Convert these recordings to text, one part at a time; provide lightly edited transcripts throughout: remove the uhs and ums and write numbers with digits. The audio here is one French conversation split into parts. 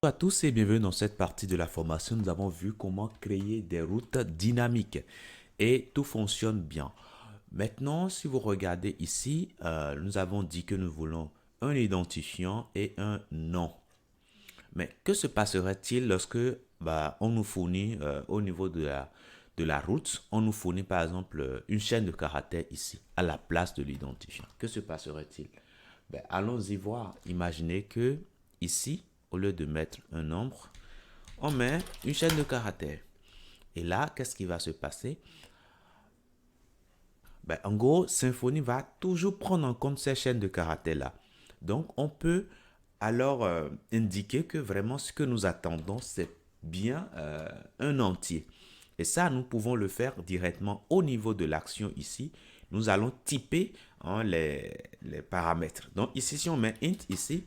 Bonjour à tous et bienvenue dans cette partie de la formation. Nous avons vu comment créer des routes dynamiques et tout fonctionne bien. Maintenant, si vous regardez ici, nous avons dit que nous voulons un identifiant et un nom. Mais que se passerait-il lorsque on nous fournit au niveau de la route, on nous fournit par exemple une chaîne de caractères ici, à la place de l'identifiant. Que se passerait-il? Allons-y voir. Imaginez que ici, au lieu de mettre un nombre, on met une chaîne de caractères. Et là, qu'est-ce qui va se passer? En gros, Symfony va toujours prendre en compte ces chaînes de caractères-là. Donc, on peut alors indiquer que vraiment ce que nous attendons, c'est bien un entier. Et ça, nous pouvons le faire directement au niveau de l'action ici. Nous allons typer les paramètres. Donc ici, si on met int ici,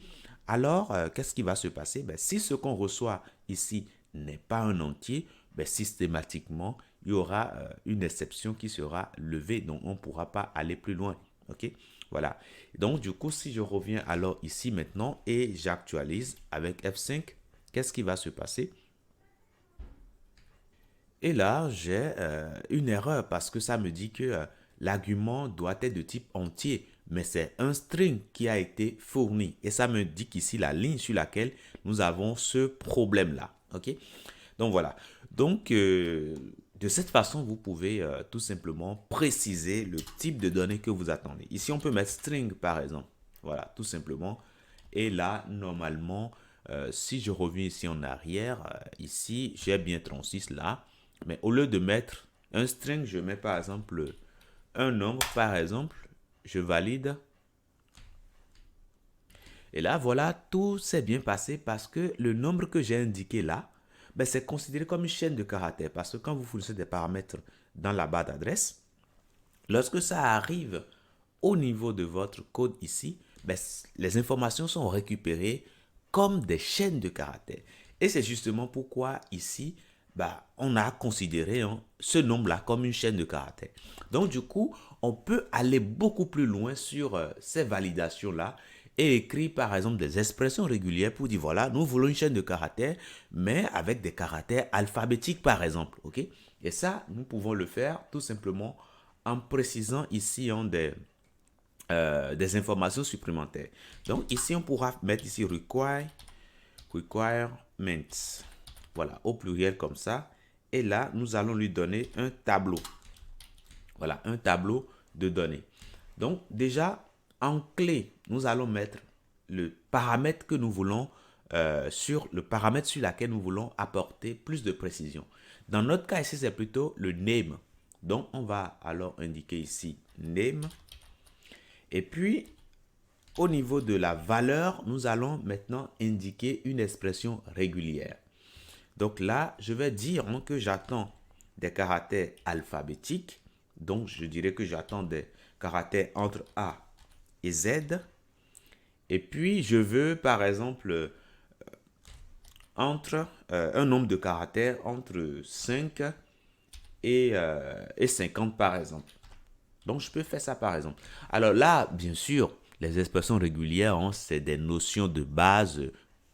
alors qu'est-ce qui va se passer? Si ce qu'on reçoit ici n'est pas un entier, systématiquement, il y aura une exception qui sera levée. Donc, on ne pourra pas aller plus loin. OK? Voilà. Donc, du coup, si je reviens alors ici maintenant et j'actualise avec F5, qu'est-ce qui va se passer? Et là, j'ai une erreur parce que ça me dit que l'argument doit être de type entier, mais c'est un string qui a été fourni. Et ça me dit qu'ici, la ligne sur laquelle nous avons ce problème-là. OK? Donc voilà. Donc, de cette façon, vous pouvez tout simplement préciser le type de données que vous attendez. Ici, on peut mettre string, par exemple. Voilà, tout simplement. Et là, normalement, si je reviens ici en arrière, ici, j'ai bien 36 là. Mais au lieu de mettre un string, je mets par exemple un nombre, par exemple. Je valide. Et là, voilà, tout s'est bien passé parce que le nombre que j'ai indiqué là, c'est considéré comme une chaîne de caractères. Parce que quand vous fournissez des paramètres dans la barre d'adresse, lorsque ça arrive au niveau de votre code ici, les informations sont récupérées comme des chaînes de caractères. Et c'est justement pourquoi ici, on a considéré ce nombre-là comme une chaîne de caractères. Donc du coup, on peut aller beaucoup plus loin sur ces validations-là et écrire par exemple des expressions régulières pour dire voilà, nous voulons une chaîne de caractères, mais avec des caractères alphabétiques par exemple. Ok? Et ça, nous pouvons le faire tout simplement en précisant ici des informations supplémentaires. Donc ici, on pourra mettre ici requirements. Voilà, au pluriel comme ça. Et là, nous allons lui donner un tableau. Voilà, un tableau de données. Donc déjà, en clé, nous allons mettre le paramètre que nous voulons sur le paramètre sur lequel nous voulons apporter plus de précision. Dans notre cas ici, c'est plutôt le name. Donc, on va alors indiquer ici name. Et puis, au niveau de la valeur, nous allons maintenant indiquer une expression régulière. Donc là, je vais dire que j'attends des caractères alphabétiques. Donc, je dirais que j'attends des caractères entre A et Z. Et puis, je veux, par exemple, un nombre de caractères entre 5 et 50, par exemple. Donc, je peux faire ça, par exemple. Alors là, bien sûr, les expressions régulières, c'est des notions de base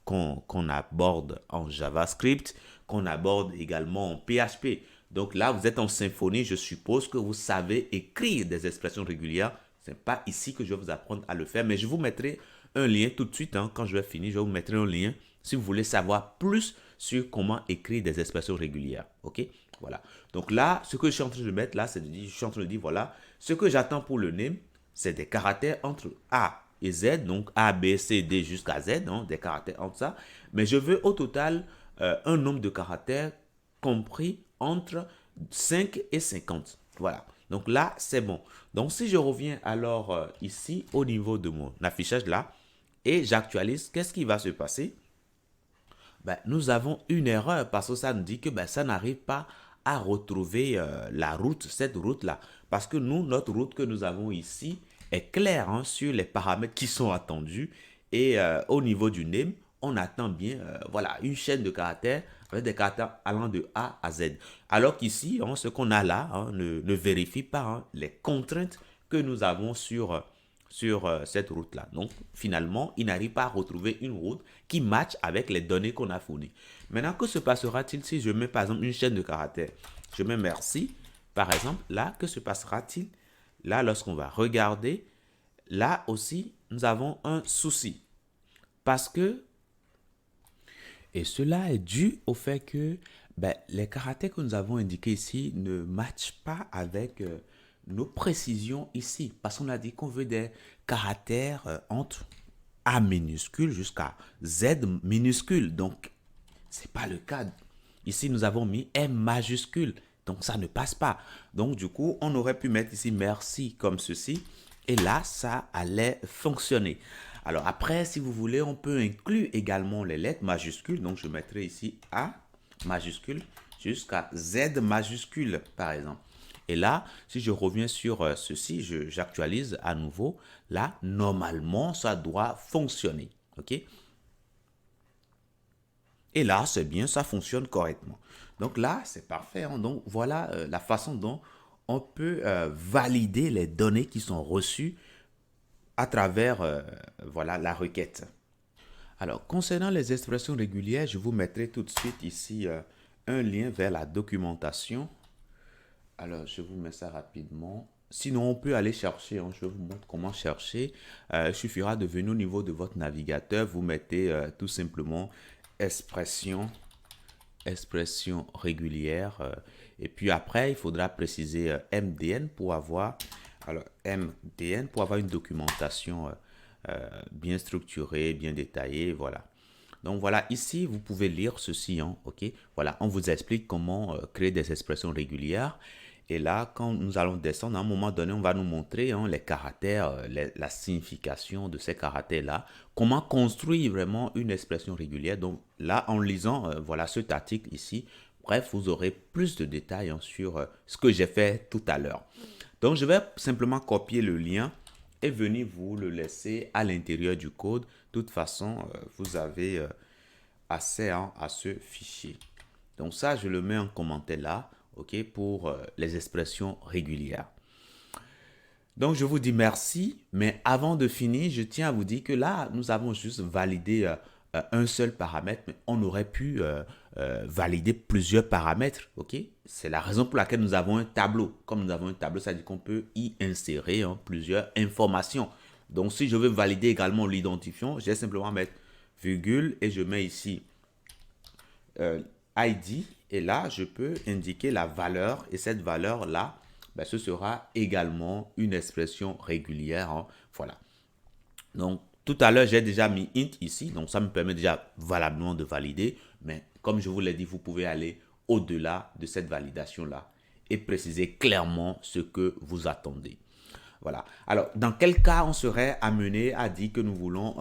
qu'on aborde en JavaScript, qu'on aborde également en PHP. Donc là, vous êtes en Symfony, je suppose que vous savez écrire des expressions régulières. Ce n'est pas ici que je vais vous apprendre à le faire, mais je vous mettrai un lien tout de suite. Quand je vais finir, je vous mettrai un lien si vous voulez savoir plus sur comment écrire des expressions régulières. OK? Voilà. Donc là, ce que je suis en train de mettre là, c'est de dire, je suis en train de dire, voilà, ce que j'attends pour le name, c'est des caractères entre A et Z, donc A, B, C, D jusqu'à Z, des caractères entre ça. Mais je veux au total un nombre de caractères compris entre 5 et 50. Voilà. Donc là, c'est bon. Donc si je reviens alors ici au niveau de mon affichage là et j'actualise, qu'est-ce qui va se passer? Nous avons une erreur parce que ça nous dit que ça n'arrive pas à retrouver la route, cette route-là. Parce que nous, notre route que nous avons ici est claire sur les paramètres qui sont attendus. Et au niveau du name, on attend bien voilà, une chaîne de caractères avec des caractères allant de A à Z. Alors qu'ici, ce qu'on a là ne vérifie pas les contraintes que nous avons sur cette route-là. Donc, finalement, il n'arrive pas à retrouver une route qui matche avec les données qu'on a fournies. Maintenant, que se passera-t-il si je mets, par exemple, une chaîne de caractères? Je mets merci, par exemple. Là, que se passera-t-il? Là, lorsqu'on va regarder, là aussi, nous avons un souci. Parce que, et cela est dû au fait que les caractères que nous avons indiqués ici ne matchent pas avec nos précisions ici. Parce qu'on a dit qu'on veut des caractères entre A minuscule jusqu'à Z minuscule. Donc, ce n'est pas le cas. Ici, nous avons mis M majuscule. Donc, ça ne passe pas. Donc, du coup, on aurait pu mettre ici merci comme ceci. Et là, ça allait fonctionner. Alors, après, si vous voulez, on peut inclure également les lettres majuscules. Donc, je mettrai ici A majuscule jusqu'à Z majuscule, par exemple. Et là, si je reviens sur ceci, j'actualise à nouveau. Là, normalement, ça doit fonctionner. OK? Et là, c'est bien, ça fonctionne correctement. Donc là, c'est parfait. Hein. Donc voilà la façon dont on peut valider les données qui sont reçues à travers voilà, la requête. Alors, concernant les expressions régulières, je vous mettrai tout de suite ici un lien vers la documentation. Alors, je vous mets ça rapidement. Sinon, on peut aller chercher. Hein, je vous montre comment chercher. Il suffira de venir au niveau de votre navigateur. Vous mettez tout simplement expression régulière. Et puis après, il faudra préciser MDN pour avoir, alors MDN pour avoir une documentation bien structurée, bien détaillée. Voilà. Donc voilà, ici, vous pouvez lire ceci. Hein, ok. Voilà, on vous explique comment créer des expressions régulières. Et là, quand nous allons descendre, à un moment donné, on va nous montrer hein, les caractères, la signification de ces caractères-là, comment construire vraiment une expression régulière. Donc là, en lisant voilà, cet article ici, bref, vous aurez plus de détails hein, sur ce que j'ai fait tout à l'heure. Donc, je vais simplement copier le lien et venir vous le laisser à l'intérieur du code. De toute façon, vous avez accès hein, à ce fichier. Donc ça, je le mets en commentaire là. OK, pour les expressions régulières. Donc, je vous dis merci, mais avant de finir, je tiens à vous dire que là, nous avons juste validé un seul paramètre, mais on aurait pu valider plusieurs paramètres, OK? C'est la raison pour laquelle nous avons un tableau. Comme nous avons un tableau, ça dit qu'on peut y insérer hein, plusieurs informations. Donc, si je veux valider également l'identifiant, j'ai simplement à mettre virgule et je mets ici ID. Et là, je peux indiquer la valeur et cette valeur-là, ce sera également une expression régulière. Hein. Voilà. Donc, tout à l'heure, j'ai déjà mis int ici. Donc, ça me permet déjà valablement de valider. Mais comme je vous l'ai dit, vous pouvez aller au-delà de cette validation-là et préciser clairement ce que vous attendez. Voilà. Alors, dans quel cas on serait amené à dire que nous voulons,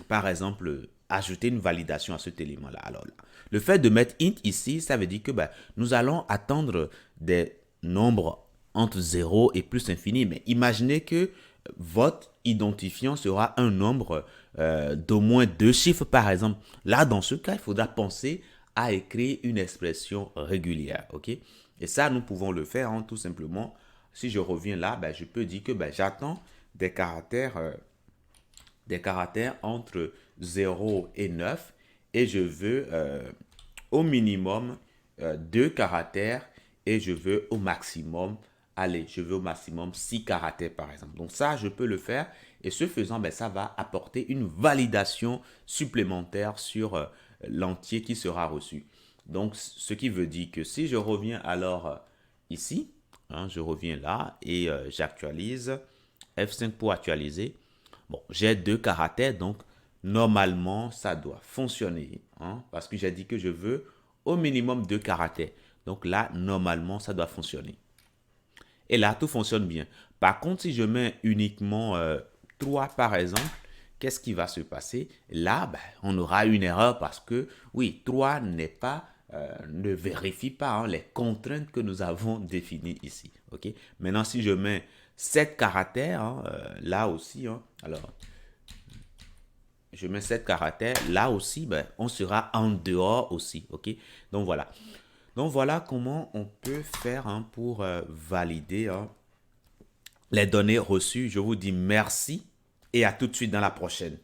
par exemple, ajouter une validation à cet élément-là? Alors, le fait de mettre int ici, ça veut dire que nous allons attendre des nombres entre 0 et plus infini. Mais imaginez que votre identifiant sera un nombre d'au moins 2 chiffres, par exemple. Là, dans ce cas, il faudra penser à écrire une expression régulière. OK? Et ça, nous pouvons le faire hein, tout simplement. Si je reviens là, je peux dire que j'attends des caractères entre 0 et 9 et je veux au minimum 2 caractères et je veux au maximum, je veux au maximum 6 caractères par exemple. Donc ça, je peux le faire et ce faisant, ça va apporter une validation supplémentaire sur l'entier qui sera reçu. Donc, ce qui veut dire que si je reviens alors ici, hein, je reviens là et j'actualise. F5 pour actualiser. Bon, j'ai 2 caractères, donc normalement, ça doit fonctionner. Hein, parce que j'ai dit que je veux au minimum 2 caractères. Donc là, normalement, ça doit fonctionner. Et là, tout fonctionne bien. Par contre, si je mets uniquement 3 par exemple, qu'est-ce qui va se passer? Là, on aura une erreur parce que, oui, 3 n'est pas ne vérifie pas hein, les contraintes que nous avons définies ici. Okay? Maintenant, si je mets 7 caractères, hein, là aussi, hein, alors, je mets 7 caractères, là aussi, on sera en dehors aussi. Okay? Donc, voilà. Donc, voilà comment on peut faire hein, pour valider hein, les données reçues. Je vous dis merci et à tout de suite dans la prochaine.